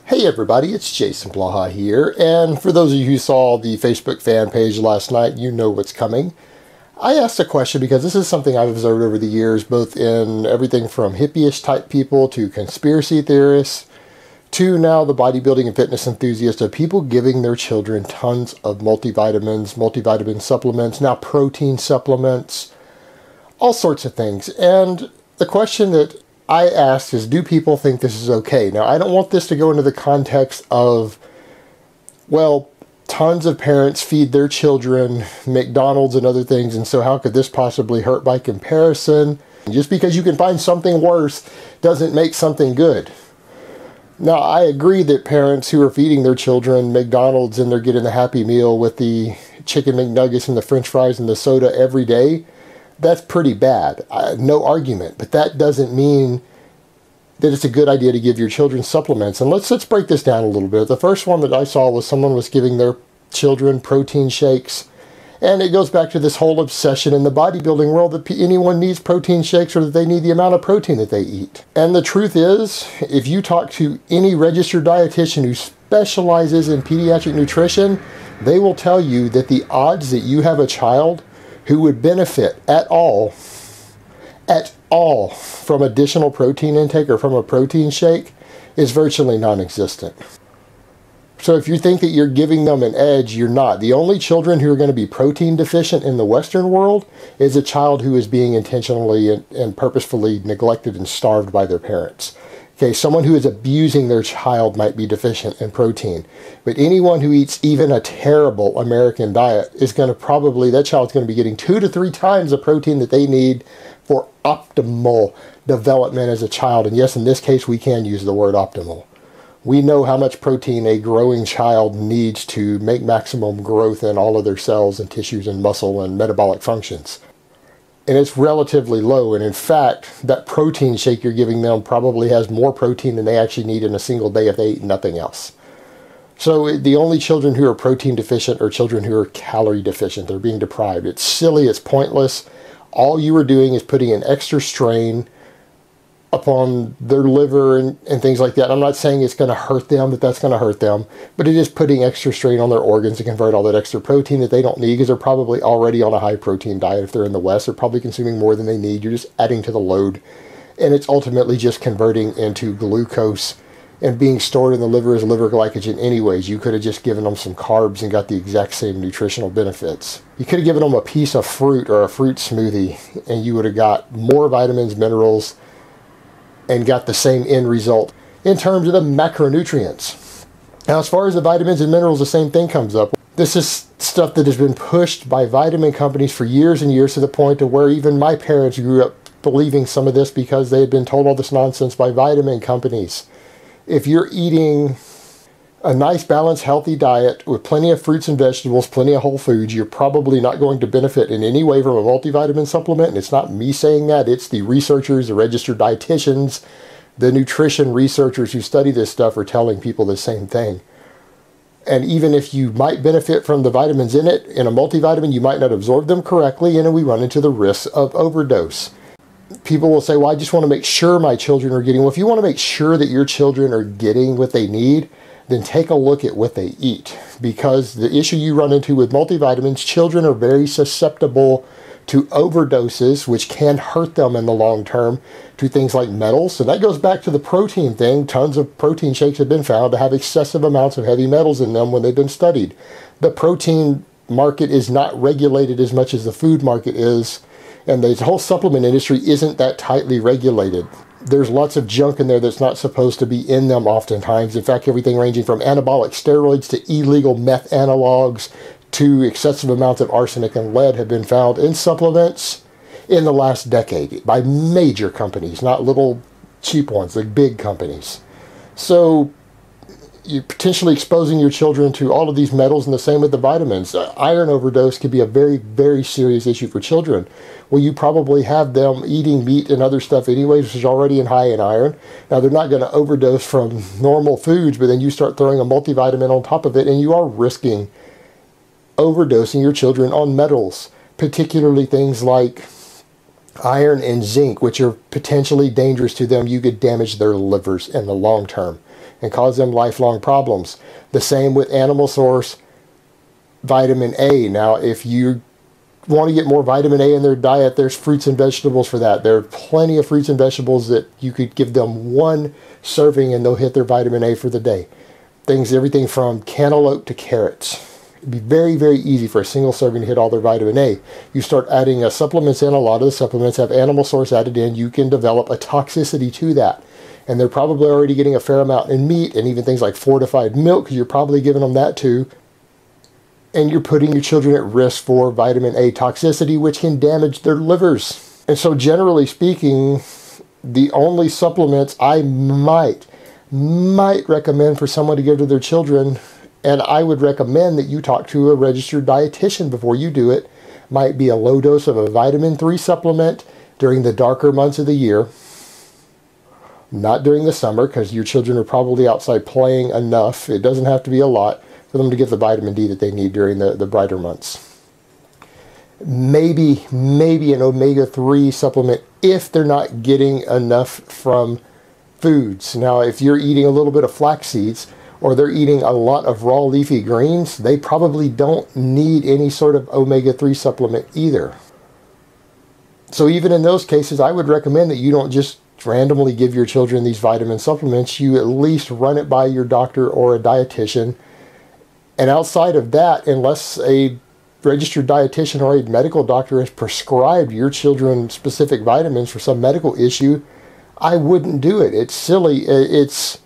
Hey everybody, it's Jason Blaha here, and for those of you who saw the Facebook fan page last night, you know what's coming. I asked a question because this is something I've observed over the years, both in everything from hippie-ish type people to conspiracy theorists, to now the bodybuilding and fitness enthusiasts, of people giving their children tons of multivitamins, multivitamin supplements, now protein supplements, all sorts of things. And the question that I asked is, do people think this is okay? Now, I don't want this to go into the context of, well, tons of parents feed their children McDonald's and other things, and so how could this possibly hurt by comparison? Just because you can find something worse doesn't make something good. Now, I agree that parents who are feeding their children McDonald's and they're getting the Happy Meal with the chicken McNuggets and the French fries and the soda every day, that's pretty bad. No argument. But that doesn't mean that it's a good idea to give your children supplements. And let's break this down a little bit. The first one that I saw was someone was giving their children protein shakes. And it goes back to this whole obsession in the bodybuilding world that anyone needs protein shakes, or that they need the amount of protein that they eat. And the truth is, if you talk to any registered dietitian who specializes in pediatric nutrition, they will tell you that the odds that you have a child who would benefit at all from additional protein intake or from a protein shake is virtually non-existent. So if you think that you're giving them an edge, you're not. The only children who are going to be protein deficient in the Western world is a child who is being intentionally and purposefully neglected and starved by their parents. Okay, someone who is abusing their child might be deficient in protein. But anyone who eats even a terrible American diet is going to that child's going to be getting 2 to 3 times the protein that they need for optimal development as a child. And yes, in this case, we can use the word optimal. We know how much protein a growing child needs to make maximum growth in all of their cells and tissues and muscle and metabolic functions. And it's relatively low, and in fact, that protein shake you're giving them probably has more protein than they actually need in a single day if they eat nothing else. So the only children who are protein deficient are children who are calorie deficient. They're being deprived. It's silly, it's pointless. All you are doing is putting an extra strain upon their liver and things like that. I'm not saying it's going to hurt them, that's going to hurt them, but it is putting extra strain on their organs to convert all that extra protein that they don't need, because they're probably already on a high protein diet. If they're in the West, they're probably consuming more than they need. You're just adding to the load, and it's ultimately just converting into glucose and being stored in the liver as liver glycogen anyways. You could have just given them some carbs and got the exact same nutritional benefits. You could have given them a piece of fruit or a fruit smoothie, and you would have got more vitamins, minerals, and got the same end result in terms of the macronutrients. Now, as far as the vitamins and minerals, the same thing comes up. This is stuff that has been pushed by vitamin companies for years and years, to the point to where even my parents grew up believing some of this because they had been told all this nonsense by vitamin companies. If you're eating a nice, balanced, healthy diet with plenty of fruits and vegetables, plenty of whole foods, you're probably not going to benefit in any way from a multivitamin supplement. And it's not me saying that. It's the researchers, the registered dietitians, the nutrition researchers who study this stuff are telling people the same thing. And even if you might benefit from the vitamins in it, in a multivitamin, you might not absorb them correctly, and then we run into the risk of overdose. People will say, well, I just want to make sure my children are getting. Well, if you want to make sure that your children are getting what they need, then take a look at what they eat. Because the issue you run into with multivitamins, children are very susceptible to overdoses, which can hurt them in the long term, to things like metals. So that goes back to the protein thing. Tons of protein shakes have been found to have excessive amounts of heavy metals in them when they've been studied. The protein market is not regulated as much as the food market is, and the whole supplement industry isn't that tightly regulated. There's lots of junk in there that's not supposed to be in them oftentimes. In fact, everything ranging from anabolic steroids to illegal meth analogs to excessive amounts of arsenic and lead have been found in supplements in the last decade by major companies, not little cheap ones, like big companies. So you're potentially exposing your children to all of these metals, and the same with the vitamins. Iron overdose could be a very, very serious issue for children. Well, you probably have them eating meat and other stuff anyways, which is already high in iron. Now, they're not going to overdose from normal foods, but then you start throwing a multivitamin on top of it, and you are risking overdosing your children on metals, particularly things like iron and zinc, which are potentially dangerous to them. You could damage their livers in the long term. and cause them lifelong problems. The same with animal source vitamin A. Now, if you want to get more vitamin A in their diet, there's fruits and vegetables for that. There are plenty of fruits and vegetables that you could give them one serving and they'll hit their vitamin A for the day. Everything from cantaloupe to carrots. It'd be very, very easy for a single serving to hit all their vitamin A. You start adding supplements in, a lot of the supplements have animal source added in, you can develop a toxicity to that. And they're probably already getting a fair amount in meat and even things like fortified milk, because you're probably giving them that too. And you're putting your children at risk for vitamin A toxicity, which can damage their livers. And so generally speaking, the only supplements I might recommend for someone to give to their children, and I would recommend that you talk to a registered dietitian before you do it, might be a low dose of a vitamin 3 supplement during the darker months of the year. Not during the summer, because your children are probably outside playing enough. It doesn't have to be a lot for them to get the vitamin D that they need during the brighter months. Maybe an omega-3 supplement if they're not getting enough from foods. Now, if you're eating a little bit of flax seeds, or they're eating a lot of raw leafy greens, they probably don't need any sort of omega-3 supplement either. So even in those cases, I would recommend that you don't just randomly give your children these vitamin supplements. You at least run it by your doctor or a dietitian. And outside of that, unless a registered dietitian or a medical doctor has prescribed your children specific vitamins for some medical issue, I wouldn't do it. It's silly. It's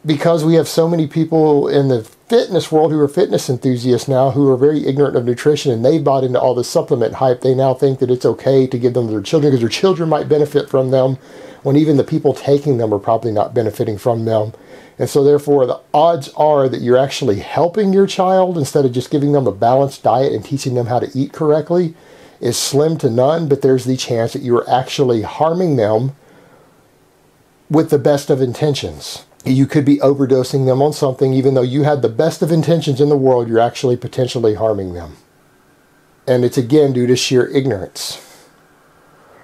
because we have so many people in the fitness world who are fitness enthusiasts now who are very ignorant of nutrition, and they bought into all this supplement hype. They now think that it's okay to give them to their children because their children might benefit from them, when even the people taking them are probably not benefiting from them. And so therefore the odds are that you're actually helping your child instead of just giving them a balanced diet and teaching them how to eat correctly is slim to none, but there's the chance that you're actually harming them with the best of intentions. You could be overdosing them on something, even though you had the best of intentions in the world, you're actually potentially harming them. And it's again due to sheer ignorance.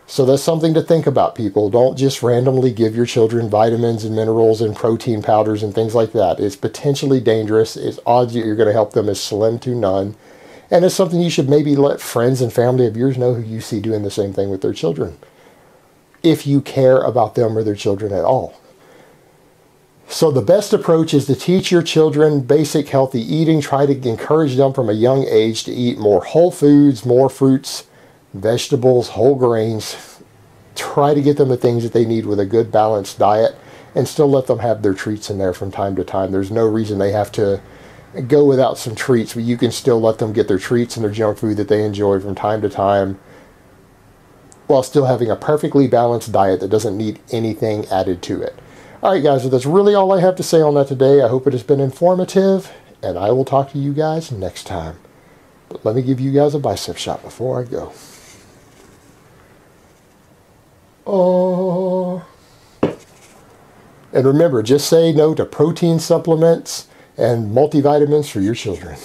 So that's something to think about, people. Don't just randomly give your children vitamins and minerals and protein powders and things like that. It's potentially dangerous. It's odds that you're going to help them is slim to none. And it's something you should maybe let friends and family of yours know who you see doing the same thing with their children, if you care about them or their children at all. So the best approach is to teach your children basic healthy eating. Try to encourage them from a young age to eat more whole foods, more fruits, vegetables, whole grains. Try to get them the things that they need with a good balanced diet, and still let them have their treats in there from time to time. There's no reason they have to go without some treats, but you can still let them get their treats and their junk food that they enjoy from time to time, while still having a perfectly balanced diet that doesn't need anything added to it. Alright guys, so that's really all I have to say on that today. I hope it has been informative, and I will talk to you guys next time. But let me give you guys a bicep shot before I go. Oh. And remember, just say no to protein supplements and multivitamins for your children.